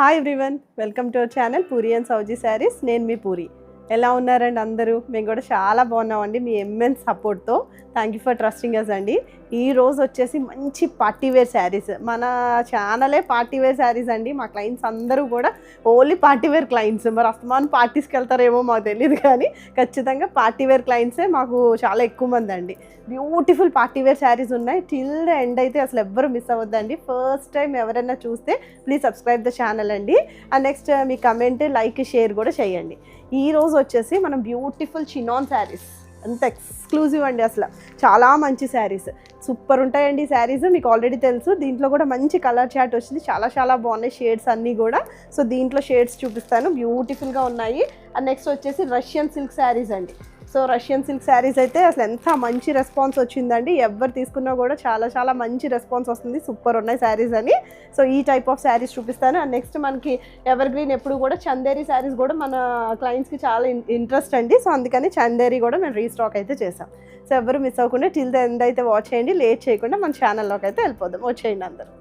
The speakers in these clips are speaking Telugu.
Hi everyone, welcome to our channel Puri and Souji saris. నేను మీ పూరి. ఎలా ఉన్నారండి అందరూ? మేము కూడా చాలా బాగున్నామండి మీ ఎంఎన్ సపోర్ట్తో. Thank you for trusting us అండి. ఈ రోజు వచ్చేసి మంచి పార్టీవేర్ శారీస్, మన ఛానలే పార్టీవేర్ శారీస్ అండి. మా క్లయింట్స్ అందరూ కూడా ఓన్లీ పార్టీవేర్ క్లయింట్స్. మరి అస్తమానం పార్టీస్కి వెళ్తారేమో మాకు తెలియదు, కానీ ఖచ్చితంగా పార్టీవేర్ క్లయింట్సే మాకు చాలా ఎక్కువ మంది అండి. బ్యూటిఫుల్ పార్టీవేర్ శారీస్ ఉన్నాయి. టిల్ ద ఎండ్ అయితే అసలు ఎవ్వరు మిస్ అవ్వద్దండి. ఫస్ట్ టైం ఎవరైనా చూస్తే ప్లీజ్ సబ్స్క్రైబ్ ద ఛానల్ అండి. And next me comment, like, share కూడా చేయండి. ఈ రోజు వచ్చేసి మనం బ్యూటిఫుల్ చినాన్ శారీస్, అంత ఎక్స్క్లూజివ్ అండి. అసలు చాలా మంచి శారీస్, సూపర్ ఉంటాయండి శారీస్. మీకు ఆల్రెడీ తెలుసు. దీంట్లో కూడా మంచి కలర్ చార్ట్ వచ్చింది. చాలా చాలా బాగున్నాయి షేడ్స్ అన్నీ కూడా. సో దీంట్లో షేడ్స్ చూపిస్తాను, బ్యూటిఫుల్గా ఉన్నాయి. అండ్ నెక్స్ట్ వచ్చేసి రష్యన్ సిల్క్ శారీస్ అండి. సో రష్యన్ సిల్క్ శారీస్ అయితే అసలు ఎంత మంచి రెస్పాన్స్ వచ్చిందండి. ఎవరు తీసుకున్నా కూడా చాలా చాలా మంచి రెస్పాన్స్ వస్తుంది. సూపర్ ఉన్నాయి శారీస్ అని. సో ఈ టైప్ ఆఫ్ శారీస్ చూపిస్తాను. అండ్ నెక్స్ట్ మనకి ఎవర్ గ్రీన్ ఎప్పుడు కూడా చందేరి శారీస్ కూడా మన క్లయింట్స్కి చాలా ఇంట్రెస్ట్ అండి. సో అందుకని చందేరి కూడా మేము రీస్టాక్ అయితే చేసాం. సో ఎవరు మిస్ అవ్వకుండా టిల్ ద ఎండ్ అయితే వాచ్ చేయండి. లేట్ చేయకుండా మన ఛానల్లోకి అయితే వెళ్ళిపోదాం. వచ్చేయండి అందరూ.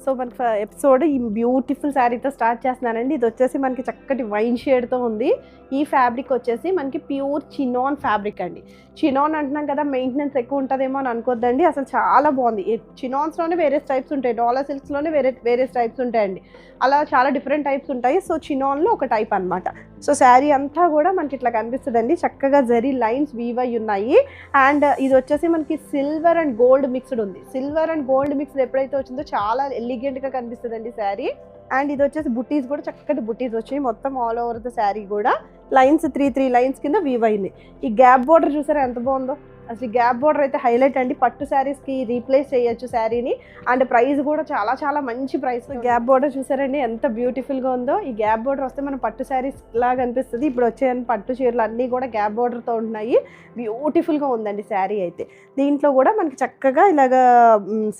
సో మనకి ఎపిసోడ్ ఈ బ్యూటిఫుల్ శారీతో స్టార్ట్ చేస్తున్నానండి. ఇది వచ్చేసి మనకి చక్కటి వైన్ షేడ్తో ఉంది. ఈ ఫ్యాబ్రిక్ వచ్చేసి మనకి ప్యూర్ చినాన్ ఫ్యాబ్రిక్ అండి. చినాన్ అంటున్నాం కదా, మెయింటెనెన్స్ ఎక్కువ ఉంటుందేమో అని అనుకోద్దండి. అసలు చాలా బాగుంది. చినాన్స్లోనే వేరే టైప్స్ ఉంటాయి, డాలర్ సిల్క్స్లోనే వేరే టైప్స్ ఉంటాయండి. అలా చాలా డిఫరెంట్ టైప్స్ ఉంటాయి. సో చినాన్లో ఒక టైప్ అనమాట. సో శారీ అంతా కూడా మనకి ఇట్లా కనిపిస్తుందండి. చక్కగా జరీ లైన్స్ వీవ్ అయి ఉన్నాయి. అండ్ ఇది వచ్చేసి మనకి సిల్వర్ అండ్ గోల్డ్ మిక్స్డ్ ఉంది. సిల్వర్ అండ్ గోల్డ్ మిక్స్డ్ ఎప్పుడైతే వచ్చిందో చాలా ఎలిగెంట్గా కనిపిస్తుందండి శారీ. అండ్ ఇది వచ్చేసి బుటీస్ కూడా చక్కటి బుటీస్ వచ్చాయి. మొత్తం ఆల్ ఓవర్ ద శారీ కూడా లైన్స్ త్రీ లైన్స్ కింద వీవ్ అయింది. ఈ గ్యాప్ బోర్డర్ చూసారా ఎంత బాగుందో. అసలు ఈ గ్యాప్ బోర్డర్ అయితే హైలైట్ అండి. పట్టు శారీస్కి రీప్లేస్ చేయొచ్చు శారీని. అండ్ ప్రైస్ కూడా చాలా చాలా మంచి ప్రైస్. గ్యాప్ బోర్డర్ చూసారండి ఎంత బ్యూటిఫుల్గా ఉందో. ఈ గ్యాప్ బోర్డర్ వస్తే మన పట్టు శారీస్ లాగా అనిపిస్తుంది. ఇప్పుడు వచ్చే పట్టు చీరలు అన్నీ కూడా గ్యాప్ బోర్డర్తో ఉంటున్నాయి. బ్యూటిఫుల్గా ఉందండి శారీ అయితే. దీంట్లో కూడా మనకి చక్కగా ఇలాగా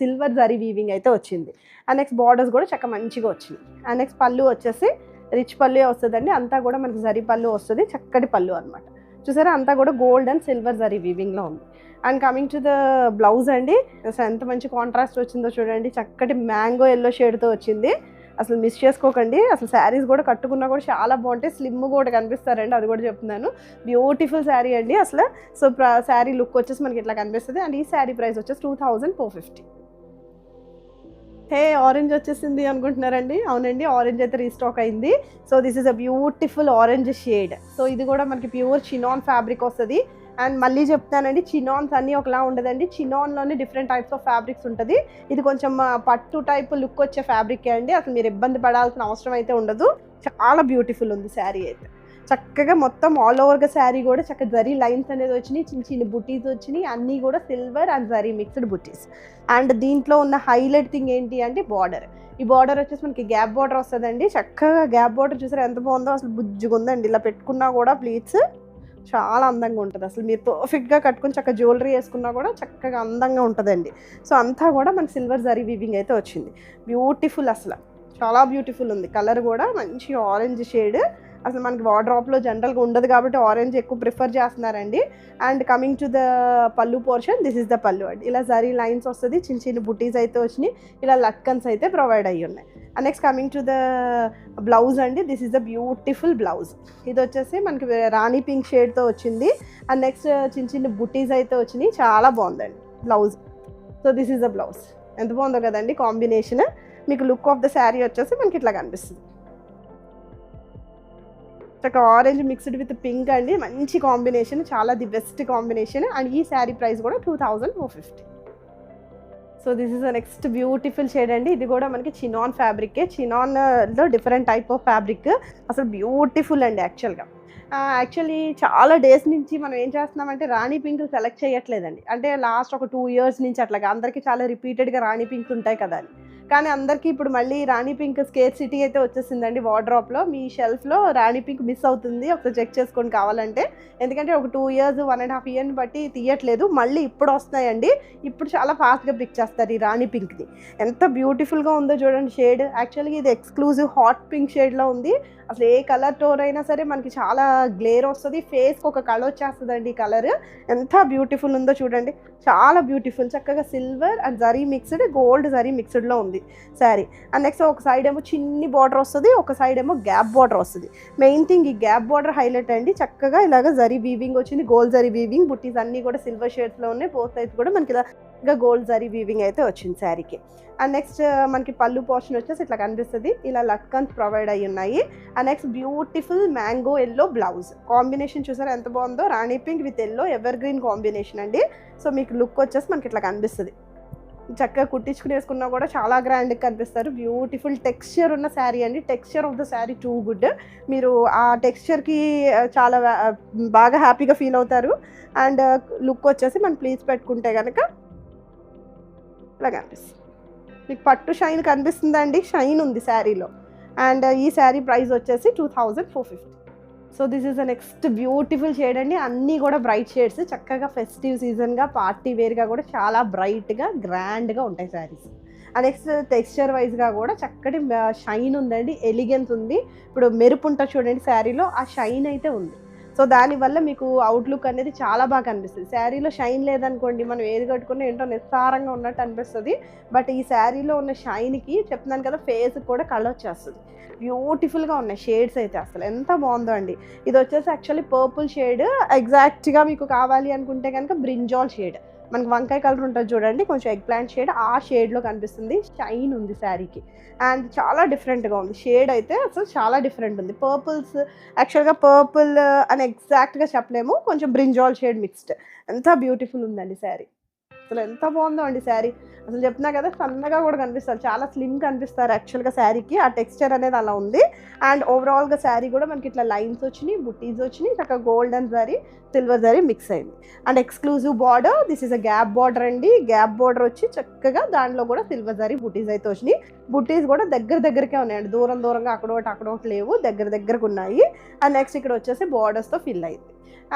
సిల్వర్ జరీ వీవింగ్ అయితే వచ్చింది. అండ్ నెక్స్ట్ బార్డర్స్ కూడా చక్కగా మంచిగా వచ్చింది. అండ్ నెక్స్ట్ పళ్ళు వచ్చేసి రిచ్ పళ్ళు వస్తుందండి. అంతా కూడా మనకి జరీ పళ్ళు వస్తుంది. చక్కటి పళ్ళు అనమాట. చూసారా అంతా కూడా గోల్డ్ అండ్ సిల్వర్ జరీ వీవింగ్లో ఉంది. And coming to the blouse అండి, అసలు ఎంత మంచి కాంట్రాస్ట్ వచ్చిందో చూడండి. చక్కటి మ్యాంగో ఎల్లో షేడ్తో వచ్చింది. అసలు మిస్ చేసుకోకండి. అసలు శారీస్ కూడా కట్టుకున్నా కూడా చాలా బాగుంటాయి. స్లిమ్ కూడా కనిపిస్తారండి, అది కూడా చెప్తున్నాను. బ్యూటిఫుల్ శారీ అండి అసలు. సో శారీ లుక్ వచ్చేసి మనకి ఇట్లా కనిపిస్తుంది. అండ్ ఈ శారీ ప్రైస్ వచ్చేసి 2450. హే, ఆరెంజ్ వచ్చేసింది అనుకుంటున్నారండి? అవునండి, ఆరెంజ్ అయితే రీస్టాక్ అయింది. So this is a beautiful orange shade. So ఇది కూడా మనకి ప్యూర్ చినాన్ ఫ్యాబ్రిక్ వస్తుంది. అండ్ మళ్ళీ చెప్తానండి, చినాన్స్ అన్నీ ఒకలా ఉండదండి. చినాన్లోనే డిఫరెంట్ టైప్స్ ఆఫ్ ఫ్యాబ్రిక్స్ ఉంటుంది. ఇది కొంచెం పట్టు టైప్ లుక్ వచ్చే ఫ్యాబ్రిక్ అండి. అసలు మీరు ఇబ్బంది పడాల్సిన అవసరం అయితే ఉండదు. చాలా బ్యూటిఫుల్ ఉంది శారీ అయితే. చక్కగా మొత్తం ఆల్ ఓవర్గా శారీ కూడా చక్కగా జరీ లైన్స్ అనేది వచ్చినాయి. చిన్న చిన్న బుటీస్ వచ్చినాయి. అన్నీ కూడా silver and zari mixed buttis. And దీంట్లో ఉన్న హైలైట్ థింగ్ ఏంటి అంటే బార్డర్. ఈ బార్డర్ వచ్చేసి మనకి గ్యాప్ బార్డర్ వస్తుందండి. చక్కగా గ్యాప్ బార్డర్ చూసారా ఎంత బాగుందో. అసలు బుజ్జుగా ఉందండి. ఇలా పెట్టుకున్నా కూడా ప్లీట్స్ చాలా అందంగా ఉంటుంది. అసలు మీరు పర్ఫెక్ట్గా కట్టుకుని చక్కగా జ్యువెలరీ వేసుకున్నా కూడా చక్కగా అందంగా ఉంటుందండి. సో అంతా కూడా మనకి సిల్వర్ జరీ వీవింగ్ అయితే వచ్చింది. బ్యూటిఫుల్, అసలు చాలా బ్యూటిఫుల్ ఉంది. కలర్ కూడా మంచి ఆరెంజ్ షేడ్. అసలు మనకి వార్డ్రాప్లో జనరల్గా ఉండదు కాబట్టి ఆరెంజ్ ఎక్కువ ప్రిఫర్ చేస్తున్నారండి. And coming to the pallu portion, this is the పళ్ళు అండి. ఇలా జరీ లైన్స్ వస్తుంది. చిన్న చిన్న బుటీస్ అయితే వచ్చినాయి. ఇలా లట్కన్స్ అయితే ప్రొవైడ్ అయ్యి ఉన్నాయి. And next coming to the blouse అండి. This is the beautiful blouse. ఇది వచ్చేసి మనకి రాణి పింక్ షేడ్తో వచ్చింది. అండ్ నెక్స్ట్ చిన్న చిన్న బుటీస్ అయితే వచ్చినాయి. చాలా బాగుందండి blouse. So this is the blouse. ఎంత బాగుందో కదండి కాంబినేషన్. మీకు లుక్ ఆఫ్ ద శారీ వచ్చేసి మనకి ఇట్లా కనిపిస్తుంది. చక్కగా ఆరెంజ్ మిక్స్డ్ విత్ పింక్ అండి. మంచి కాంబినేషన్, చాలా ది బెస్ట్ కాంబినేషన్. అండ్ ఈ శారీ ప్రైస్ కూడా 2450. So this is the next beautiful shade అండి. ఇది కూడా మనకి చినాన్ ఫ్యాబ్రికే. చినాన్లో డిఫరెంట్ టైప్ ఆఫ్ ఫ్యాబ్రిక్. అసలు బ్యూటిఫుల్ అండి యాక్చువల్గా. యాక్చువల్లీ చాలా డేస్ నుంచి మనం ఏం చేస్తున్నామంటే రాణి పింక్ సెలెక్ట్ చేయట్లేదండి. అంటే లాస్ట్ ఒక 2 years నుంచి అట్లాగా అందరికీ చాలా రిపీటెడ్గా రాణి పింక్స్ ఉంటాయి కదా అని. కానీ అందరికీ ఇప్పుడు మళ్ళీ రాణి పింక్ స్కేర్ సిటీ అయితే వచ్చేసిందండి వార్డ్రాప్లో. మీ షెల్ఫ్లో రాణి పింక్ మిస్ అవుతుంది, ఒకసారి చెక్ చేసుకోండి కావాలంటే. ఎందుకంటే ఒక 2 years 1.5 years బట్టి తీయట్లేదు. మళ్ళీ ఇప్పుడు వస్తున్నాయండి. ఇప్పుడు చాలా ఫాస్ట్గా పిక్ చేస్తారు ఈ రాణి పింక్ని. ఎంత బ్యూటిఫుల్గా ఉందో చూడండి షేడ్. యాక్చువల్గా ఇది ఎక్స్క్లూజివ్ హాట్ పింక్ షేడ్లో ఉంది. అసలు ఏ కలర్ టోన్ అయినా సరే మనకి చాలా గ్లేర్ వస్తుంది. ఫేస్కి ఒక కలర్ వచ్చేస్తుందండి. ఈ కలర్ ఎంత బ్యూటిఫుల్ ఉందో చూడండి. చాలా బ్యూటిఫుల్, చక్కగా silver and zari mixed, gold zari మిక్స్డ్లో ఉంది శారీ. అండ్ నెక్స్ట్ ఒక సైడ్ ఏమో చిన్ని బార్డర్ వస్తుంది, ఒక సైడ్ ఏమో గ్యాప్ బార్డర్ వస్తుంది. మెయిన్ థింగ్ ఈ గ్యాప్ బార్డర్ హైలైట్ అండి. చక్కగా ఇలాగ జరీ వీవింగ్ వచ్చింది, గోల్డ్ జరీ వీవింగ్, బుట్టీస్ అన్నీ కూడా సిల్వర్ షేడ్స్లో ఉన్నాయి. బోత్ సైడ్స్ కూడా మనకి ఇలా గోల్డ్ జరీ వీవింగ్ అయితే వచ్చింది శారీకి. అండ్ నెక్స్ట్ మనకి పళ్ళు పోర్షన్ వచ్చేసి ఇట్లా కనిపిస్తుంది, ఇలా లట్కన్స్ ప్రొవైడ్ అయ్యి ఉన్నాయి. And next beautiful mango yellow blouse combination చూసారా ఎంత బాగుందో, rani pink with yellow ever green combination అండి. సో మీకు లుక్ వచ్చేసి మనకి ఇట్లా కనిపిస్తుంది, చక్కగా కుట్టించుకుని వేసుకున్నా కూడా చాలా గ్రాండ్గా కనిపిస్తారు. బ్యూటిఫుల్ టెక్స్చర్ ఉన్న శారీ అండి, texture of the sari too good. మీరు ఆ టెక్స్చర్కి చాలా బాగా హ్యాపీగా ఫీల్ అవుతారు. అండ్ లుక్ వచ్చేసి మనం ప్లీజ్ పెట్టుకుంటే కనుక ఇలా కనిపిస్తుంది. మీకు పట్టు షైన్ కనిపిస్తుందండి, షైన్ ఉంది శారీలో. అండ్ ఈ శారీ ప్రైస్ వచ్చేసి 2450. So this is the next beautiful shade అండి. అన్నీ కూడా బ్రైట్ షేడ్స్, చక్కగా ఫెస్టివ్ సీజన్గా పార్టీ వేర్గా కూడా చాలా బ్రైట్గా గ్రాండ్గా ఉంటాయి శారీస్. అండ్ నెక్స్ట్ టెక్స్చర్ వైజ్గా కూడా చక్కటి షైన్ ఉందండి, ఎలిగెన్స్ ఉంది. ఇప్పుడు మెరుపు ఉంటుంది చూడండి శారీలో, ఆ షైన్ అయితే ఉంది. సో దానివల్ల మీకు అవుట్లుక్ అనేది చాలా బాగా అనిపిస్తుంది. శారీలో షైన్ లేదనుకోండి, మనం ఏది కట్టుకున్నా ఏంటో నిస్సారంగా ఉన్నట్టు అనిపిస్తుంది. బట్ ఈ శారీలో ఉన్న షైన్కి చెప్తున్నాను కదా, ఫేస్ కూడా కలర్ వచ్చేస్తుంది. బ్యూటిఫుల్గా ఉన్నాయి షేడ్స్ అయితే, అసలు ఎంత బాగుందో అండి. ఇది వచ్చేసి యాక్చువల్లీ పర్పుల్ షేడ్, ఎగ్జాక్ట్గా మీకు కావాలి అనుకుంటే కనుక బ్రింజాల్ షేడ్, మనకి వంకాయ కలర్ ఉంటుంది చూడండి, కొంచెం ఎగ్ ప్లాంట్ షేడ్, ఆ షేడ్లో కనిపిస్తుంది. షైన్ ఉంది శారీకి అండ్ చాలా డిఫరెంట్గా ఉంది షేడ్ అయితే, అసలు చాలా డిఫరెంట్ ఉంది. పర్పుల్స్ యాక్చువల్గా పర్పుల్ అని ఎగ్జాక్ట్గా చెప్పలేము, కొంచెం బ్రింజాల్ షేడ్ మిక్స్డ్. ఎంత బ్యూటిఫుల్ ఉందండి శారీ, అసలు ఎంత బాగుందో అండి శారీ. అసలు చెప్తున్నా కదా, సన్నగా కూడా కనిపిస్తారు, చాలా స్లిమ్ కనిపిస్తారు యాక్చువల్గా శారీకి. ఆ టెక్స్చర్ అనేది అలా ఉంది. అండ్ ఓవరాల్గా శారీ కూడా మనకి ఇట్లా లైన్స్ వచ్చినాయి, బుట్టీస్ వచ్చినాయి, చక్కగా golden zari silver zari mix అయింది. And exclusive border, this is a gap border అండి. గ్యాప్ బార్డర్ వచ్చి చక్కగా దాంట్లో కూడా సిల్వర్ జరీ బుట్టీస్ అయితే వచ్చినాయి. బుట్టీస్ కూడా దగ్గరకే ఉన్నాయండి, దూరంగా అక్కడొకటి లేవు, దగ్గరకు ఉన్నాయి. అండ్ నెక్స్ట్ ఇక్కడ వచ్చేసి బార్డర్స్తో ఫిల్ అయింది.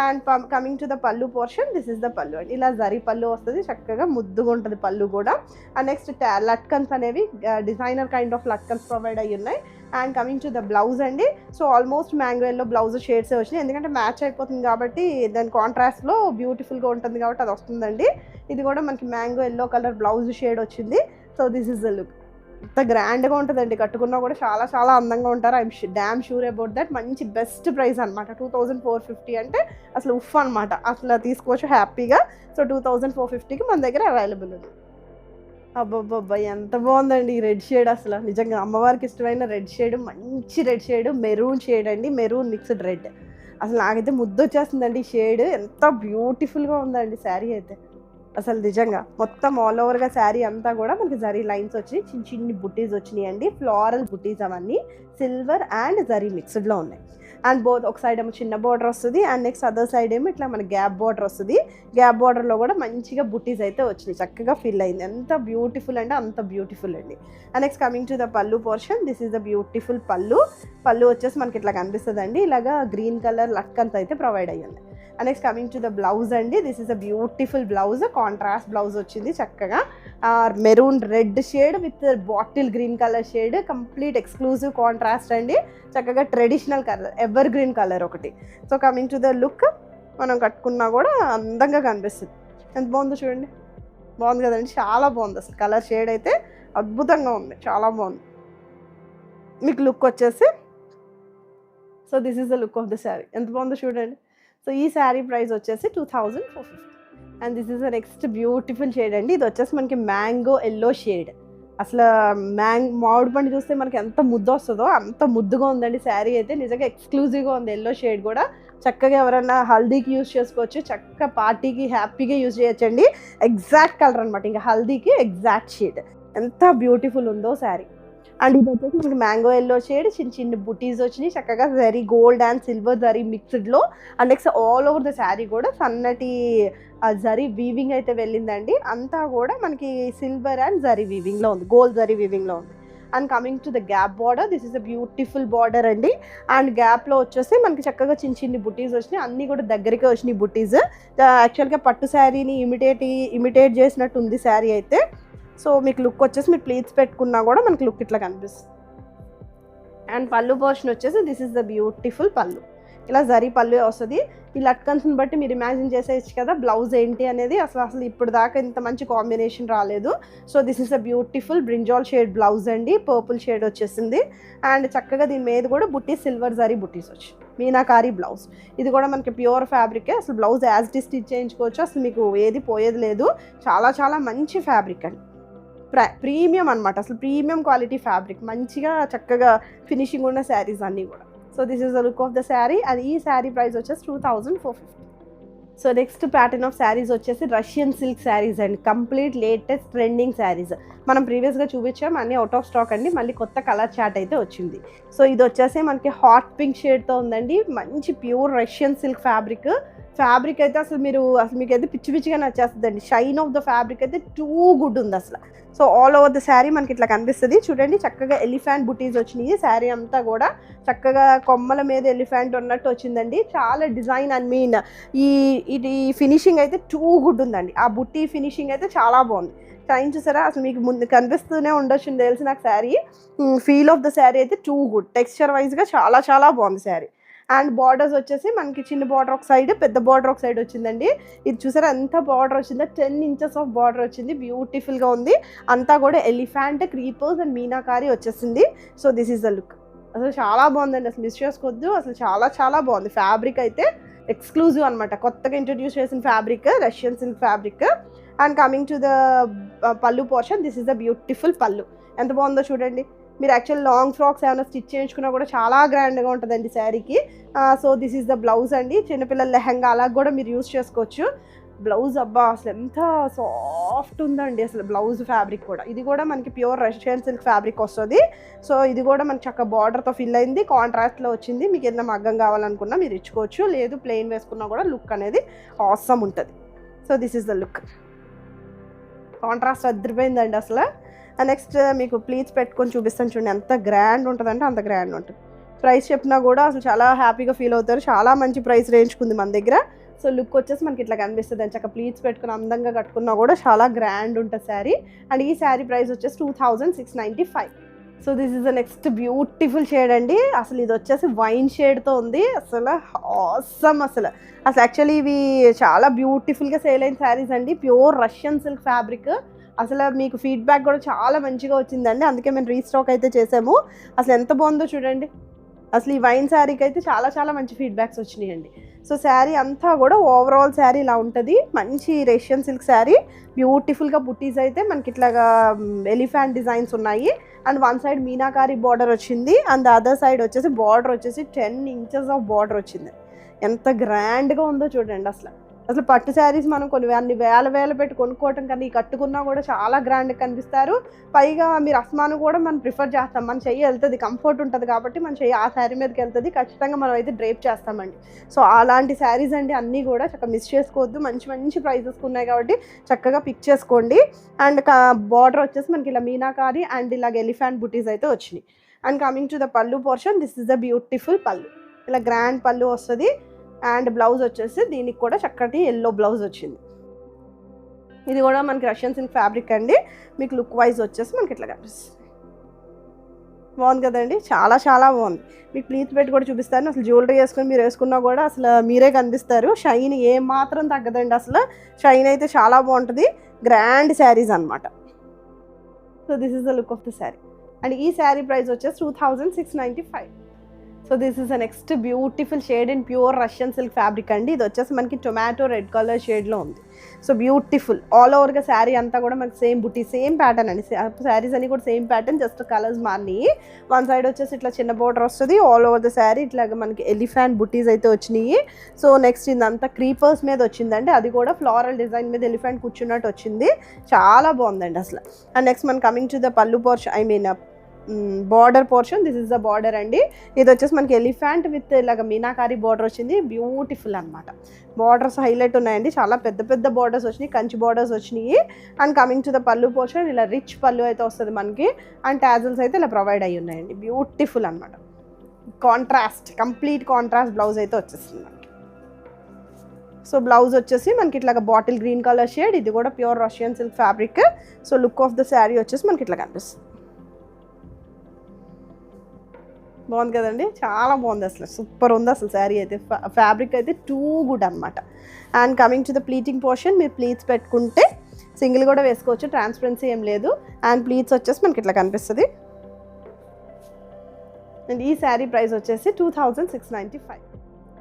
And coming to the pallu portion, this is the పళ్ళు అండి. ఇలా జరీ పళ్ళు వస్తుంది, చక్కగా ముద్దుగా ఉంటుంది పళ్ళు కూడా. అండ్ నెక్స్ట్ లట్కన్స్ అనేవి designer kind of latkans provide అయ్యి ఉన్నాయి. And coming to the blouse అండి, so almost mango yellow blouse షేడ్సే వచ్చినాయి, ఎందుకంటే మ్యాచ్ అయిపోతుంది కాబట్టి, దాని కాంట్రాస్ట్లో బ్యూటిఫుల్గా ఉంటుంది కాబట్టి అది వస్తుందండి. ఇది కూడా మనకి mango yellow colour blouse shade వచ్చింది. So this is the look, ఇంత గ్రాండ్గా ఉంటుందండి, కట్టుకున్నా కూడా చాలా చాలా అందంగా ఉంటారు. I'm damn sure about that. మంచి బెస్ట్ ప్రైస్ అనమాట 2450 అంటే అసలు ఉఫ్ అనమాట, అసలు తీసుకోవచ్చు హ్యాపీగా. సో 2450కి మన దగ్గర అవైలబుల్ ఉంది. అబ్బబ్బబ్బా ఎంత బాగుందండి ఈ రెడ్ షేడ్, అసలు నిజంగా అమ్మవారికి ఇష్టమైన రెడ్ షేడ్, మంచి రెడ్ షేడ్, మెరూన్ షేడ్ అండి, మెరూన్ మిక్స్డ్ రెడ్. అసలు నాకైతే ముద్దు వచ్చేస్తుందండి ఈ షేడ్, ఎంత బ్యూటిఫుల్గా ఉందండి శారీ అయితే. అసలు నిజంగా మొత్తం ఆల్ ఓవర్గా శారీ అంతా కూడా మనకి జరీ లైన్స్ వచ్చినాయి, చిన్ని బుట్టీస్ వచ్చినాయి అండి, ఫ్లోరల్ బుట్టీస్, అవన్నీ సిల్వర్ అండ్ జరీ మిక్స్డ్లో ఉన్నాయి. అండ్ బోత్ ఒక సైడ్ ఏమో చిన్న బార్డర్ వస్తుంది, అండ్ నెక్స్ట్ అదర్ సైడ్ ఏమో ఇట్లా మన గ్యాప్ బార్డర్ వస్తుంది. గ్యాప్ బార్డర్లో కూడా మంచిగా బుట్టీస్ అయితే వచ్చినాయి, చక్కగా ఫిల్ అయింది. ఎంత బ్యూటిఫుల్ అంటే అంత బ్యూటిఫుల్ అండి. And next coming to the pallu portion, this is the beautiful pallu. Pallu వచ్చేసి మనకి ఇట్లా కనిపిస్తుంది అండి, ఇలాగా గ్రీన్ కలర్ లట్కన్స్ అయితే ప్రొవైడ్ అయ్యింది. And next coming to the blouse అండి, this is a beautiful blouse, contrast blouse వచ్చింది, చక్కగా maroon red shade with bottle green colour shade, complete exclusive contrast అండి, చక్కగా traditional colour ever green colour ఒకటి. So coming to the look, మనం కట్టుకున్నా కూడా అందంగా కనిపిస్తుంది. ఎంత బాగుందో చూడండి, బాగుంది కదండి, చాలా బాగుంది అసలు. కలర్ షేడ్ అయితే అద్భుతంగా ఉంది, చాలా బాగుంది. మీకు లుక్ వచ్చేసి, so this is the look of the sari, ఎంత బాగుందో చూడండి. సో ఈ శారీ ప్రైస్ వచ్చేసి 2450. And this is the next beautiful shade అండి. ఇది వచ్చేసి మనకి మ్యాంగో ఎల్లో షేడ్. అసలు మామిడి పండు చూస్తే మనకి ఎంత ముద్దు వస్తుందో అంత ముద్దుగా ఉందండి శారీ అయితే, నిజంగా ఎక్స్క్లూజివ్గా ఉంది. ఎల్లో షేడ్ కూడా చక్కగా ఎవరైనా హల్దీకి యూజ్ చేసుకోవచ్చు, చక్కగా పార్టీకి హ్యాపీగా యూజ్ చేయొచ్చండి. ఎగ్జాక్ట్ కలర్ అనమాట, ఇంకా హల్దీకి ఎగ్జాక్ట్ షేడ్, ఎంత బ్యూటిఫుల్ ఉందో శారీ. అండ్ ఇది వచ్చేసి మనకి మ్యాంగో ఎల్లో షేడ్, చిన్న బుటీస్ వచ్చినాయి, చక్కగా zari gold and silver zari మిక్స్డ్లో. And next all over the sari కూడా సన్నటి జరీ వీవింగ్ అయితే వెళ్ళిందండి, అంతా కూడా మనకి సిల్వర్ అండ్ జరీ వీవింగ్లో ఉంది, గోల్డ్ జరీ వీవింగ్లో ఉంది. And coming to the gap border, this is a beautiful border అండి. అండ్ గ్యాప్లో వచ్చేసి మనకి చక్కగా చిన్ని బుటీస్ వచ్చినాయి, అన్నీ కూడా దగ్గరికి వచ్చినాయి బుటీస్. యాక్చువల్గా పట్టు శారీని ఇమిటేట్ చేసినట్టు ఉంది శారీ అయితే. సో మీకు లుక్ వచ్చేసి మీరు ప్లీట్స్ పెట్టుకున్నా కూడా మనకి లుక్ ఇట్లా కనిపిస్తుంది. అండ్ పళ్ళు పోర్షన్ వచ్చేసి దిస్ ఇస్ ద బ్యూటిఫుల్ పళ్ళు. ఇలా జరీ పళ్ళు వస్తుంది. ఈ లట్కన్స్ని బట్టి మీరు ఇమాజిన్ చేసేయచ్చు కదా బ్లౌజ్ ఏంటి అనేది. అసలు ఇప్పుడు దాకా ఇంత మంచి కాంబినేషన్ రాలేదు. So this is a beautiful brinjal shade blouse అండి, పర్పుల్ షేడ్ వచ్చేసింది. అండ్ చక్కగా దీని మీద కూడా బుట్టీస్, సిల్వర్ జరీ బుట్టీస్ వచ్చి మీనాకారి బ్లౌజ్. ఇది కూడా మనకి ప్యూర్ ఫ్యాబ్రికే. అసలు బ్లౌజ్ యాజ్ డి స్టిచ్ చేయించుకోవచ్చు, అసలు మీకు ఏది పోయేది లేదు. చాలా చాలా మంచి ఫ్యాబ్రిక్ అండి, ప్రీమియం అనమాట. అసలు ప్రీమియం క్వాలిటీ ఫ్యాబ్రిక్, మంచిగా చక్కగా ఫినిషింగ్ ఉన్న శారీస్ అన్నీ కూడా. So this is the look of the sari. అది ఈ శారీ ప్రైస్ వచ్చేసి 2450. So next pattern of saris వచ్చేసి రష్యన్ సిల్క్ శారీస్ అండి, కంప్లీట్ లేటెస్ట్ ట్రెండింగ్ శారీస్. మనం ప్రీవియస్గా చూపించాం, అన్నీ అవుట్ ఆఫ్ స్టాక్ అండి. మళ్ళీ కొత్త కలర్ చార్ట్ అయితే వచ్చింది. సో ఇది వచ్చేసి మనకి హాట్ పింక్ షేడ్తో ఉందండి. మంచి ప్యూర్ రష్యన్ సిల్క్ ఫ్యాబ్రిక్ అయితే అసలు మీకు అయితే పిచ్చి పిచ్చిగా నచ్చేస్తుందండి. షైన్ ఆఫ్ ద ఫ్యాబ్రిక్ అయితే టూ గుడ్ ఉంది అసలు. So all over the sari మనకి ఇట్లా కనిపిస్తుంది చూడండి. చక్కగా ఎలిఫెంట్ బుటీస్ వచ్చినాయి. శారీ అంతా కూడా చక్కగా కొమ్మల మీద ఎలిఫెంట్ ఉన్నట్టు వచ్చిందండి. చాలా డిజైన్ ఇది ఫినిషింగ్ అయితే టూ గుడ్ ఉందండి. ఆ బుట్టి ఫినిషింగ్ అయితే చాలా బాగుంది. టైం చూసారా, అసలు మీకు ముందు కనిపిస్తూనే ఉండొచ్చు తెలిసి నాకు sari. Feel of the sari అయితే టూ గుడ్. టెక్స్చర్ వైజ్గా చాలా చాలా బాగుంది శారీ. అండ్ బార్డర్స్ వచ్చేసి మనకి చిన్న బార్డర్ ఒక సైడ్, పెద్ద బార్డర్ ఒక సైడ్ వచ్చిందండి. ఇది చూసారా ఎంత బార్డర్ వచ్చిందో, 10 inches ఆఫ్ బార్డర్ వచ్చింది. బ్యూటిఫుల్గా ఉంది. అంతా కూడా ఎలిఫెంట్, క్రీపర్స్ అండ్ మీనాకారి వచ్చేసింది. So this is the look. అసలు చాలా బాగుందండి, అసలు మిస్ చేసుకోవద్దు. అసలు చాలా చాలా బాగుంది. ఫ్యాబ్రిక్ అయితే ఎక్స్క్లూజివ్ అనమాట, కొత్తగా ఇంట్రడ్యూస్ చేసిన fabric, Russian silk fabric. And coming to the pallu portion, this is the beautiful pallu. ఎంత బాగుందో చూడండి. మీరు యాక్చువల్ లాంగ్ ఫ్రాక్స్ ఏమైనా స్టిచ్ చేయించుకున్నా కూడా చాలా గ్రాండ్గా ఉంటుందండి శారీకి. So this is the blouse అండి. చిన్నపిల్లల లెహంగా అలా కూడా మీరు యూస్ చేసుకోవచ్చు. బ్లౌజ్ అబ్బా అసలు ఎంత సాఫ్ట్ ఉందండి అసలు బ్లౌజ్ ఫ్యాబ్రిక్ కూడా. ఇది కూడా మనకి ప్యూర్ రష్యన్ సిల్క్ ఫ్యాబ్రిక్ వస్తుంది. సో ఇది కూడా మనకి చక్కగా బార్డర్తో ఫిల్ అయింది, కాంట్రాస్ట్లో వచ్చింది. మీకు ఏదైనా మగ్గం కావాలనుకున్నా మీరు ఇచ్చుకోవచ్చు, లేదు ప్లెయిన్ వేసుకున్నా కూడా లుక్ అనేది ఆసమ్ ఉంటుంది. So this is the look. Contrast అదిరిపోయిందండి అసలు. నెక్స్ట్ మీకు ప్లీట్స్ పెట్టుకొని చూపిస్తాను చూడండి, ఎంత గ్రాండ్ ఉంటుందంటే అంత గ్రాండ్ ఉంటుంది. ప్రైస్ చెప్పినా కూడా అసలు చాలా హ్యాపీగా ఫీల్ అవుతారు. చాలా మంచి ప్రైస్ రేంజ్కుంది మన దగ్గర. సో లుక్ వచ్చేసి మనకి ఇట్లా కనిపిస్తుంది. అని చక్క ప్లీట్స్ పెట్టుకుని అందంగా కట్టుకున్నా కూడా చాలా గ్రాండ్ ఉంటుంది శారీ. అండ్ ఈ శారీ ప్రైస్ వచ్చేసి 2695. So this is the next beautiful shade అండి. అసలు ఇది వచ్చేసి వైన్ షేడ్తో ఉంది. అసలు ఆసమ్. అసలు యాక్చువల్లీ ఇవి చాలా బ్యూటిఫుల్గా సేల్ అయిన శారీస్ అండి, ప్యూర్ రష్యన్ సిల్క్ ఫ్యాబ్రిక్. అసలు మీకు ఫీడ్బ్యాక్ కూడా చాలా మంచిగా వచ్చిందండి, అందుకే మేము రీస్టాక్ అయితే చేసాము. అసలు ఎంత బాగుందో చూడండి. అసలు ఈ వైన్ శారీకి అయితే చాలా చాలా మంచి ఫీడ్బ్యాక్స్ వచ్చినాయండి. సో శారీ అంతా కూడా ఓవరాల్ శారీ ఇలా ఉంటుంది. మంచి రష్యన్ సిల్క్ శారీ, బ్యూటిఫుల్గా బుట్టీస్ అయితే మనకి ఇట్లాగా ఎలిఫెంట్ డిజైన్స్ ఉన్నాయి. And one side meenakari border వచ్చింది, అండ్ అదర్ సైడ్ వచ్చేసి బార్డర్ వచ్చేసి 10 inches ఆఫ్ బార్డర్ వచ్చింది. ఎంత గ్రాండ్గా ఉందో చూడండి. అసలు పట్టు శారీస్ మనం కొన్ని అన్ని వేల పెట్టి కొనుక్కోవటం కన్నా ఈ కట్టుకున్నా కూడా చాలా గ్రాండ్గా కనిపిస్తారు. పైగా మీరు అస్మాను కూడా మనం ప్రిఫర్ చేస్తాం. మన చెయ్యి వెళ్తుంది, కంఫర్ట్ ఉంటుంది కాబట్టి మన చెయ్యి ఆ శారీ మీదకి వెళ్తుంది. ఖచ్చితంగా మనం అయితే డ్రేప్ చేస్తామండి. సో అలాంటి శారీస్ అండి అన్నీ కూడా చక్కగా మిస్ చేసుకోవద్దు. మంచి మంచి ప్రైజెస్ ఉన్నాయి కాబట్టి చక్కగా పిక్ చేసుకోండి. అండ్ బార్డర్ వచ్చేసి మనకి ఇలా మీనాకారి అండ్ ఇలాగ ఎలిఫెంట్ బుటీస్ అయితే వచ్చినాయి. And coming to the pallu portion, this is the beautiful పళ్ళు. ఇలా గ్రాండ్ పళ్ళు వస్తుంది. అండ్ బ్లౌజ్ వచ్చేసి దీనికి కూడా చక్కటి ఎల్లో బ్లౌజ్ వచ్చింది. ఇది కూడా మనకి రష్యన్ సిల్క్ ఫ్యాబ్రిక్ అండి. మీకు లుక్ వైజ్ వచ్చేసి మనకి ఇట్లా కనిపిస్తుంది. బాగుంది కదండి, చాలా చాలా బాగుంది. మీకు ప్లీట్ పెట్టి కూడా చూపిస్తాను. అసలు జ్యువెలరీ వేసుకొని మీరు వేసుకున్నా కూడా అసలు మీరే కనిపిస్తారు. షైన్ ఏం మాత్రం తగ్గదండి, అసలు షైన్ అయితే చాలా బాగుంటుంది. గ్రాండ్ శారీస్ అనమాట. So this is the look of the sari. And ఈ శారీ ప్రైస్ వచ్చేసి 2695. So this is the next beautiful shade in pure Russian silk fabric అండి. ఇది వచ్చేసి మనకి టొమాటో రెడ్ కలర్ షేడ్లో ఉంది. సో బ్యూటిఫుల్ ఆల్ ఓవర్గా శారీ అంతా కూడా మనకి సేమ్ బుట్టి, సేమ్ ప్యాటర్న్ అండి. శారీస్ అన్ని కూడా సేమ్ ప్యాటర్న్, జస్ట్ కలర్స్ మారినాయి. వన్ సైడ్ వచ్చేసి ఇట్లా చిన్న బోర్డర్ వస్తుంది. ఆల్ ఓవర్ ద శారీ ఇట్లాగా మనకి ఎలిఫెంట్ బుట్టీస్ అయితే వచ్చినాయి. సో నెక్స్ట్ ఇదంతా క్రీపర్స్ మీద వచ్చిందండి, అది కూడా ఫ్లోరల్ డిజైన్ మీద ఎలిఫెంట్ కూర్చున్నట్టు వచ్చింది. చాలా బాగుందండి అసలు. అండ్ నెక్స్ట్ మన coming to the pallu portion, border portion, this is the border అండి. ఇది వచ్చేసి మనకి ఎలిఫెంట్ విత్ ఇలాగ మీనాకారి బార్డర్ వచ్చింది. బ్యూటిఫుల్ అనమాట. బార్డర్స్ హైలైట్ ఉన్నాయండి, చాలా పెద్ద పెద్ద బార్డర్స్ వచ్చినాయి, కంచి బార్డర్స్ వచ్చినాయి. And coming to the pallu portion, ఇలా రిచ్ పళ్ళు అయితే వస్తుంది మనకి. అండ్ టాజిల్స్ అయితే ఇలా ప్రొవైడ్ అయ్యి ఉన్నాయండి. బ్యూటిఫుల్ అనమాట. కాంట్రాస్ట్, కంప్లీట్ కాంట్రాస్ట్ బ్లౌజ్ అయితే వచ్చేస్తుంది మనకి. సో బ్లౌజ్ వచ్చేసి మనకి ఇట్లాగా బాటిల్ గ్రీన్ కలర్ షేడ్. ఇది కూడా pure Russian silk fabric. So look of the sari వచ్చేసి మనకి ఇట్లా కనిపిస్తుంది. బాగుంది కదండి, చాలా బాగుంది అసలు, సూపర్ ఉంది అసలు శారీ అయితే. ఫ్యాబ్రిక్ అయితే టూ గుడ్ అనమాట. And coming to the pleating portion, మీరు ప్లీట్స్ పెట్టుకుంటే సింగిల్ కూడా వేసుకోవచ్చు, ట్రాన్స్పరెన్సీ ఏం లేదు. అండ్ ప్లీట్స్ వచ్చేసి మనకి ఇట్లా కనిపిస్తుంది. అండ్ ఈ శారీ ప్రైస్ వచ్చేసి 2695.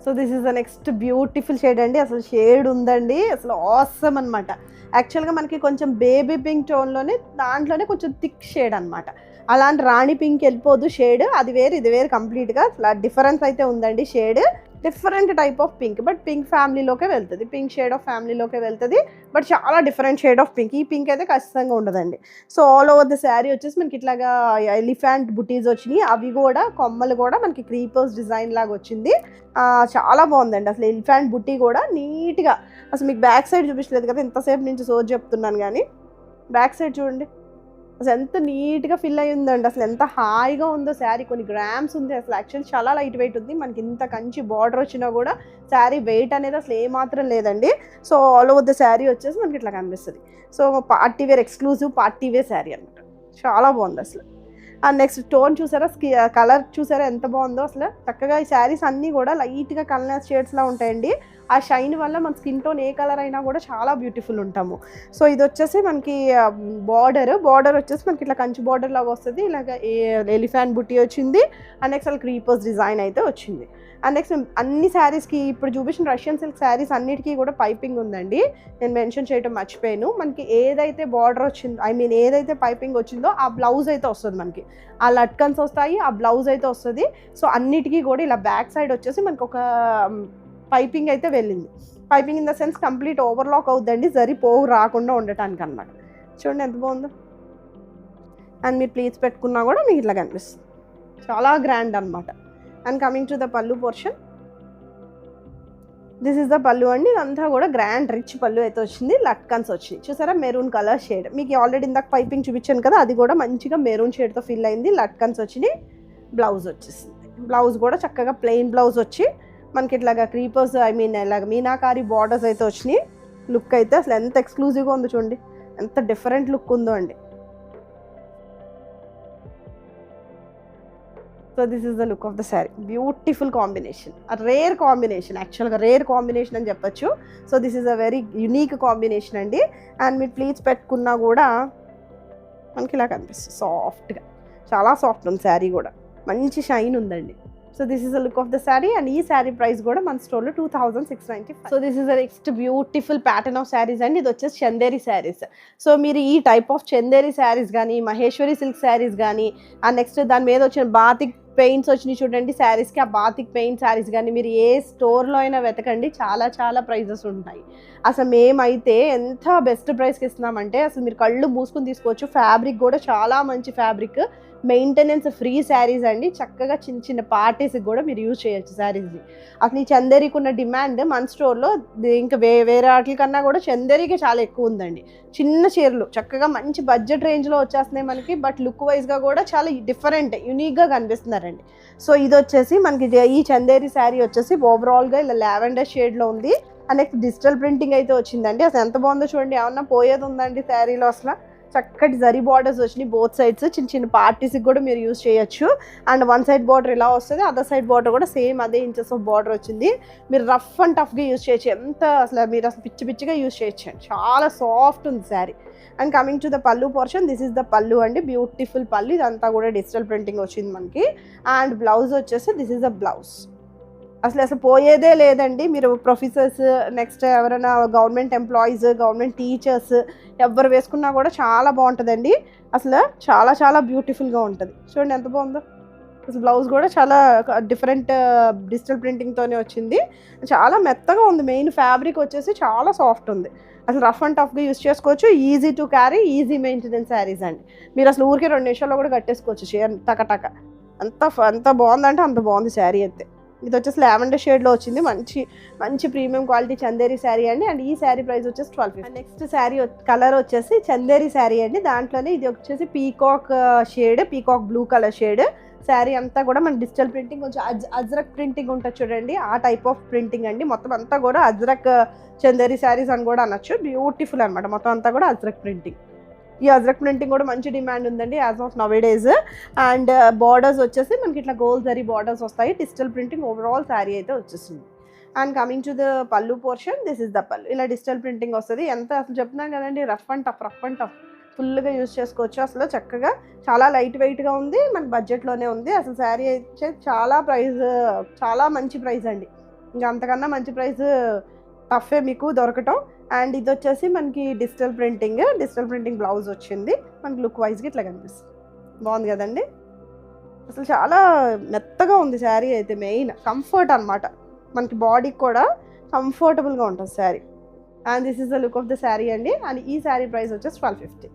So this is the next beautiful shade అండి. అసలు షేడ్ ఉందండి, అసలు ఆసమ్ అనమాట. యాక్చువల్గా మనకి కొంచెం బేబీ పింక్ టోన్లోనే, దాంట్లోనే కొంచెం థిక్ షేడ్ అనమాట. అలాంటి రాణి పింక్ వెళ్ళిపోదు షేడ్, అది వేరు ఇది వేరు కంప్లీట్గా. అసలు డిఫరెన్స్ అయితే ఉందండి shade. Different type of pink, but pink ఫ్యామిలీలోకే వెళ్తుంది, పింక్ షేడ్ ఆఫ్ ఫ్యామిలీలోకే వెళ్తుంది, బట్ చాలా డిఫరెంట్ షేడ్ ఆఫ్ పింక్. ఈ పింక్ అయితే ఖచ్చితంగా ఉండదండి. So all over the sari వచ్చేసి మనకి ఇట్లాగా ఎలిఫెంట్ బుటీస్ వచ్చినాయి, అవి కూడా కొమ్మలు కూడా మనకి క్రీపర్స్ డిజైన్ లాగా వచ్చింది. చాలా బాగుందండి అసలు. ఎలిఫెంట్ బుటీ కూడా నీట్గా, అసలు మీకు బ్యాక్ సైడ్ చూపించలేదు కదా, ఇంతసేపు నుంచి సోజ్ చెప్తున్నాను కానీ బ్యాక్ సైడ్ చూడండి అసలు ఎంత నీట్గా ఫిల్ అయ్యి ఉందండి. అసలు ఎంత హాయిగా ఉందో శారీ. కొన్ని గ్రామ్స్ ఉంది అసలు, యాక్చువల్లీ చాలా లైట్ వెయిట్ ఉంది. మనకి ఇంత కంచి బార్డర్ వచ్చినా కూడా శారీ వెయిట్ అనేది అసలు ఏమాత్రం లేదండి. So all over the sari వచ్చేసి మనకి ఇట్లా కనిపిస్తుంది. So party wear, exclusive party wear sari అనమాట. చాలా బాగుంది అసలు. అండ్ నెక్స్ట్ టోన్ చూసారా, కలర్ చూసారా ఎంత బాగుందో అసలు. చక్కగా ఈ శారీస్ అన్నీ కూడా లైట్గా కలర్ షేడ్స్లా ఉంటాయండి. ఆ షైన్ వల్ల మన స్కిన్ టోన్ ఏ కలర్ అయినా కూడా చాలా బ్యూటిఫుల్ ఉంటాము. సో ఇది వచ్చేసి మనకి బార్డర్ వచ్చేసి మనకి ఇట్లా కంచి బార్డర్ లాగా వస్తుంది. ఇలాగ ఎలిఫెంట్ బుట్టి వచ్చింది. అండ్ నెక్స్ట్ అలా క్రీపర్స్ డిజైన్ అయితే వచ్చింది. అండ్ నెక్స్ట్ అన్ని శారీస్కి ఇప్పుడు చూపించిన రష్యన్ సిల్క్ శారీస్ అన్నిటికీ కూడా పైపింగ్ ఉందండి. నేను మెన్షన్ చేయడం మర్చిపోయాను. మనకి ఏదైతే బార్డర్ వచ్చిందో, ఐ మీన్ ఏదైతే పైపింగ్ వచ్చిందో ఆ బ్లౌజ్ అయితే వస్తుంది మనకి. ఆ లట్కన్స్ వస్తాయి, ఆ బ్లౌజ్ అయితే వస్తుంది. సో అన్నిటికీ కూడా ఇలా బ్యాక్ సైడ్ వచ్చేసి మనకి ఒక పైపింగ్ అయితే వెళ్ళింది. Piping in the sense complete overlock అవుతుందండి, జరి పోగు రాకుండా ఉండటానికి అనమాట. చూడండి ఎంత బాగుందో. అండ్ మీరు ప్లీట్స్ పెట్టుకున్నా కూడా మీకు ఇట్లా కనిపిస్తుంది, చాలా గ్రాండ్ అనమాట. And coming to the pallu portion, this is the పళ్ళు అండి. ఇదంతా కూడా గ్రాండ్ రిచ్ పళ్ళు అయితే వచ్చింది. లట్కన్స్ వచ్చింది చూసారా, మెరూన్ కలర్ షేడ్. మీకు ఆల్రెడీ ఇందాక పైపింగ్ చూపించాను కదా, అది కూడా మంచిగా మెరూన్ షేడ్తో ఫిల్ అయింది. లట్కన్స్ వచ్చినాయి. బ్లౌజ్ వచ్చేసింది. బ్లౌజ్ కూడా చక్కగా ప్లెయిన్ బ్లౌజ్ వచ్చి మనకి ఇట్లాగా క్రీపర్స్, ఐ మీన్ ఇలాగ మీనాకారి బార్డర్స్ అయితే వచ్చినాయి. లుక్ అయితే అసలు ఎంత ఎక్స్క్లూజివ్గా ఉందో చూడండి, ఎంత డిఫరెంట్ లుక్ ఉందో అండి. So this is the look of the sari. Beautiful combination, rare combination, యాక్చువల్గా రేర్ కాంబినేషన్ అని చెప్పొచ్చు. So this is a very unique combination అండి. అండ్ మీరు ప్లీట్స్ పెట్టుకున్నా కూడా మనకి ఇలా కనిపిస్తుంది సాఫ్ట్గా, చాలా సాఫ్ట్ ఉంది శారీ కూడా, మంచి షైన్ ఉందండి. So this is the look of the sari. And ఈ శారీ ప్రైస్ కూడా మన స్టోర్లో 2695. So this is the next beautiful pattern of saris అండి. ఇది వచ్చేసి చందేరి శారీస్. సో మీరు ఈ టైప్ ఆఫ్ చందేరి శారీస్ కానీ, మహేశ్వరి సిల్క్ శారీస్ కానీ, అండ్ నెక్స్ట్ దాని మీద వచ్చిన బాతిక్ పెయింట్స్ వచ్చినాయి చూడండి శారీస్కి, ఆ బాతిక్ పెయింట్ శారీస్ కానీ మీరు ఏ స్టోర్లో అయినా వెతకండి, చాలా చాలా ప్రైజెస్ ఉంటాయి. అసలు మేమైతే ఎంత బెస్ట్ ప్రైస్కి ఇస్తున్నామంటే అసలు మీరు కళ్ళు మూసుకుని తీసుకోవచ్చు. ఫ్యాబ్రిక్ కూడా చాలా మంచి ఫ్యాబ్రిక్, మెయింటెనెన్స్ ఫ్రీ శారీస్ అండి. చక్కగా చిన్న చిన్న పార్టీస్కి కూడా మీరు యూజ్ చేయొచ్చు శారీస్ని. అసలు ఈ చందేరికి ఉన్న డిమాండ్ మన స్టోర్లో ఇంకా వేరే వాటి కన్నా కూడా చందేరికి చాలా ఎక్కువ ఉందండి. చిన్న చీరలు చక్కగా మంచి బడ్జెట్ రేంజ్లో వచ్చేస్తున్నాయి మనకి, బట్ లుక్ వైజ్గా కూడా చాలా డిఫరెంట్ యూనిక్గా కనిపిస్తున్నారండి. సో ఇది వచ్చేసి మనకి ఈ చందేరి శారీ వచ్చేసి ఓవరాల్గా ఇలా లావెండర్ షేడ్లో ఉంది. అండ్ నెక్స్ట్ డిజిటల్ ప్రింటింగ్ అయితే వచ్చిందండి. అసలు ఎంత బాగుందో చూడండి, ఏమన్నా పోయేది ఉందండి శారీలో. అసలు చక్కటి జరీ బార్డర్స్ వచ్చినాయి బోత్ సైడ్స్. చిన్న చిన్న పార్టీస్కి కూడా మీరు యూజ్ చేయొచ్చు. అండ్ వన్ సైడ్ బార్డర్ ఇలా వస్తుంది, అదర్ సైడ్ బార్డర్ కూడా సేమ్ అదే ఇంచెస్ ఆఫ్ బార్డర్ వచ్చింది. మీరు రఫ్ అండ్ టఫ్గా యూజ్ చేయొచ్చు, ఎంత అసలు మీరు అసలు పిచ్చి పిచ్చిగా యూజ్ చేయొచ్చు అండి. చాలా సాఫ్ట్ ఉంది sari. And coming to the pallu portion, this is the పళ్ళు అండి. బ్యూటిఫుల్ పళ్ళు, ఇదంతా కూడా డిజిటల్ ప్రింటింగ్ వచ్చింది మనకి. అండ్ బ్లౌజ్ వచ్చేసి దిస్ ఇస్ ద బ్లౌజ్. అసలు పోయేదే లేదండి. మీరు ప్రొఫెసర్స్, నెక్స్ట్ ఎవరైనా గవర్నమెంట్ ఎంప్లాయీస్, గవర్నమెంట్ టీచర్స్ ఎవరు వేసుకున్నా కూడా చాలా బాగుంటుందండి. అసలు చాలా చాలా బ్యూటిఫుల్గా ఉంటుంది. చూడండి ఎంత బాగుందో. అసలు బ్లౌజ్ కూడా చాలా డిఫరెంట్ డిజిటల్ ప్రింటింగ్తోనే వచ్చింది. చాలా మెత్తగా ఉంది. మెయిన్ ఫ్యాబ్రిక్ వచ్చేసి చాలా సాఫ్ట్ ఉంది. అసలు రఫ్ అండ్ టఫ్గా యూజ్ చేసుకోవచ్చు. Easy to carry, easy maintenance saris అండి. మీరు అసలు ఊరికే 2 నిమిషాల్లో కూడా కట్టేసుకోవచ్చు టక. అంత బాగుందంటే అంత బాగుంది శారీ అయితే. ఇది వచ్చేసి లావెండర్ షేడ్లో వచ్చింది. మంచి ప్రీమియం క్వాలిటీ చందేరి శారీ అండి. అండ్ ఈ శారీ ప్రైస్ వచ్చేసి 1250. నెక్స్ట్ శారీ కలర్ వచ్చేసి చందేరి శారీ అండి. దాంట్లోనే ఇది వచ్చేసి peacock shade, peacock blue colour shade. Sari అంతా కూడా మన డిజిటల్ ప్రింటింగ్, కొంచెం అజ్రక్ ప్రింటింగ్ ఉంటుంది చూడండి, ఆ టైప్ ఆఫ్ ప్రింటింగ్ అండి. మొత్తం అంతా కూడా అజ్రక్ చందేరి శారీస్ అని కూడా అనొచ్చు. బ్యూటిఫుల్ అనమాట. మొత్తం అంతా కూడా అజ్రక్ ప్రింటింగ్. ఈ అజ్రక్ ప్రింటింగ్ కూడా మంచి డిమాండ్ ఉందండి as of now days. And borders వచ్చేసి మనకి ఇట్లా గోల్డ్ జరీ బార్డర్స్ వస్తాయి. డిజిటల్ ప్రింటింగ్ ఓవరాల్ శారీ అయితే వచ్చేస్తుంది. అండ్ కమింగ్ టు ద పల్లు పోర్షన్, దిస్ ఇస్ ద పల్లు. ఇలా డిజిటల్ ప్రింటింగ్ వస్తుంది. ఎంత అసలు చెప్తున్నాం కదండి, రఫ్ అండ్ టఫ్ ఫుల్గా యూజ్ చేసుకోవచ్చు. అసలు చక్కగా చాలా లైట్ వెయిట్గా ఉంది, మన బడ్జెట్లోనే ఉంది. అసలు శారీ అయితే చాలా మంచి ప్రైస్ అండి. ఇంకా అంతకన్నా మంచి ప్రైస్ టఫే మీకు దొరకటం. అండ్ ఇది వచ్చేసి మనకి డిజిటల్ ప్రింటింగ్ బ్లౌజ్ వచ్చింది. మనకి లుక్ వైజ్గా ఇట్లా కనిపిస్తుంది. బాగుంది కదండి. అసలు చాలా మెత్తగా ఉంది శారీ అయితే. మెయిన్ కంఫర్ట్ అనమాట, మనకి బాడీకి కూడా కంఫర్టబుల్గా ఉంటుంది sari. And this is the look of the sari అండి. అండ్ ఈ శారీ ప్రైస్ వచ్చేసి 1250.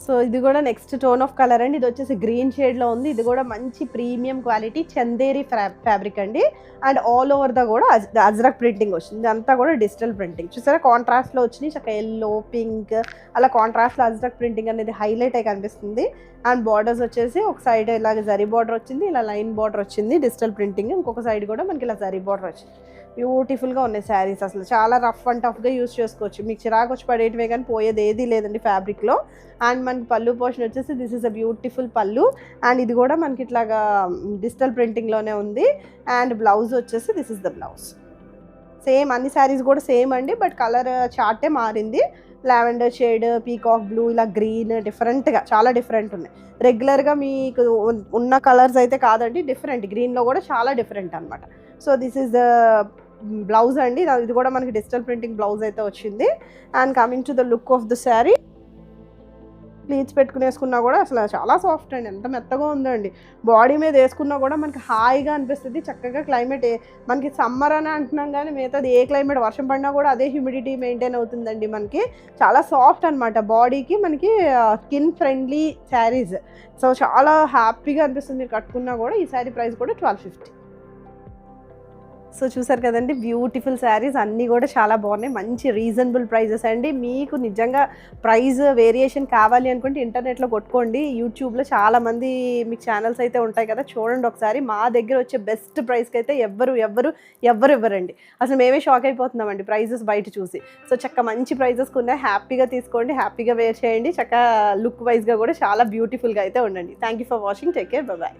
సో ఇది కూడా నెక్స్ట్ టోన్ ఆఫ్ కలర్ అండి. ఇది వచ్చేసి గ్రీన్ షేడ్లో ఉంది. ఇది కూడా మంచి ప్రీమియం క్వాలిటీ చందేరి ఫ్యాబ్రిక్ అండి. అండ్ ఆల్ ఓవర్ ద కూడా అజ్రక్ ప్రింటింగ్ వచ్చింది. అంతా కూడా డిజిటల్ ప్రింటింగ్ చూసారా, కాంట్రాస్ట్లో వచ్చినాయి. చక్కగా ఎల్లో, పింక్ అలా కాంట్రాస్ట్లో అజ్రక్ ప్రింటింగ్ అనేది హైలైట్ అయి కనిపిస్తుంది. అండ్ బార్డర్స్ వచ్చేసి ఒక సైడ్ ఇలాగ జరీ బార్డర్ వచ్చింది, ఇలా లైన్ బార్డర్ వచ్చింది డిజిటల్ ప్రింటింగ్. ఇంకొక సైడ్ కూడా మనకి ఇలా జరీ బార్డర్ వచ్చింది. బ్యూటిఫుల్గా ఉన్నాయి శారీస్. అసలు చాలా రఫ్ అండ్ టఫ్గా యూస్ చేసుకోవచ్చు. మీకు చిరాకు వచ్చి పడేటివే కానీ పోయేది ఏదీ లేదండి ఫ్యాబ్రిక్లో. అండ్ మనకి పళ్ళు పోర్షన్ వచ్చేసి దిస్ ఇస్ అ బ్యూటిఫుల్ పళ్ళు. అండ్ ఇది కూడా మనకి ఇట్లాగా డిజిటల్ ప్రింటింగ్లోనే ఉంది. అండ్ బ్లౌజ్ వచ్చేసి this is the blouse. Same అన్ని శారీస్ కూడా సేమ్ అండి, బట్ కలర్ చార్టే మారింది. లావెండర్ షేడ్, పీకాక్ బ్లూ, ఇలా గ్రీన్, డిఫరెంట్గా చాలా డిఫరెంట్ ఉన్నాయి. రెగ్యులర్గా మీకు ఉన్న కలర్స్ అయితే కాదండి, డిఫరెంట్. గ్రీన్లో కూడా చాలా డిఫరెంట్ అనమాట. So this is the blouse అండి. ఇది కూడా మనకి డిజిటల్ ప్రింటింగ్ బ్లౌజ్ అయితే వచ్చింది. And coming to the look of the sari, pleats పెట్టుకునేసుకున్నా కూడా అసలు చాలా సాఫ్ట్ అండి, ఎంత మెత్తగా ఉందండి. బాడీ మీద వేసుకున్నా కూడా మనకి హాయిగా అనిపిస్తుంది. చక్కగా క్లైమేట్ మనకి సమ్మర్ అని అంటున్నాం కానీ మిగతాది ఏ క్లైమేట్ వర్షం పడినా కూడా అదే హ్యూమిడిటీ మెయింటైన్ అవుతుందండి. మనకి చాలా సాఫ్ట్ అనమాట బాడీకి. మనకి స్కిన్ ఫ్రెండ్లీ శారీస్. సో చాలా హ్యాపీగా అనిపిస్తుంది మీరు కట్టుకున్నా కూడా. ఈ శారీ ప్రైస్ కూడా 1250. సో చూసారు కదండి, బ్యూటిఫుల్ శారీస్ అన్నీ కూడా చాలా బాగున్నాయి. మంచి రీజనబుల్ ప్రైజెస్ అండి. మీకు నిజంగా ప్రైస్ వేరియేషన్ కావాలి అనుకుంటే ఇంటర్నెట్లో కొట్టుకోండి. యూట్యూబ్లో చాలామంది మీకు ఛానల్స్ అయితే ఉంటాయి కదా, చూడండి ఒకసారి. మా దగ్గర వచ్చే బెస్ట్ ప్రైస్కి అయితే ఎవ్వరు ఇవ్వరండి. అసలు మేమే షాక్ అయిపోతున్నామండి ప్రైజెస్ బయట చూసి. సో చక్క మంచి ప్రైజెస్కి ఉన్నాయి, హ్యాపీగా తీసుకోండి, హ్యాపీగా వేర్ చేయండి. చక్క లుక్ వైజ్గా కూడా చాలా బ్యూటిఫుల్గా అయితే ఉండండి. Thank you for watching. Take care, bye.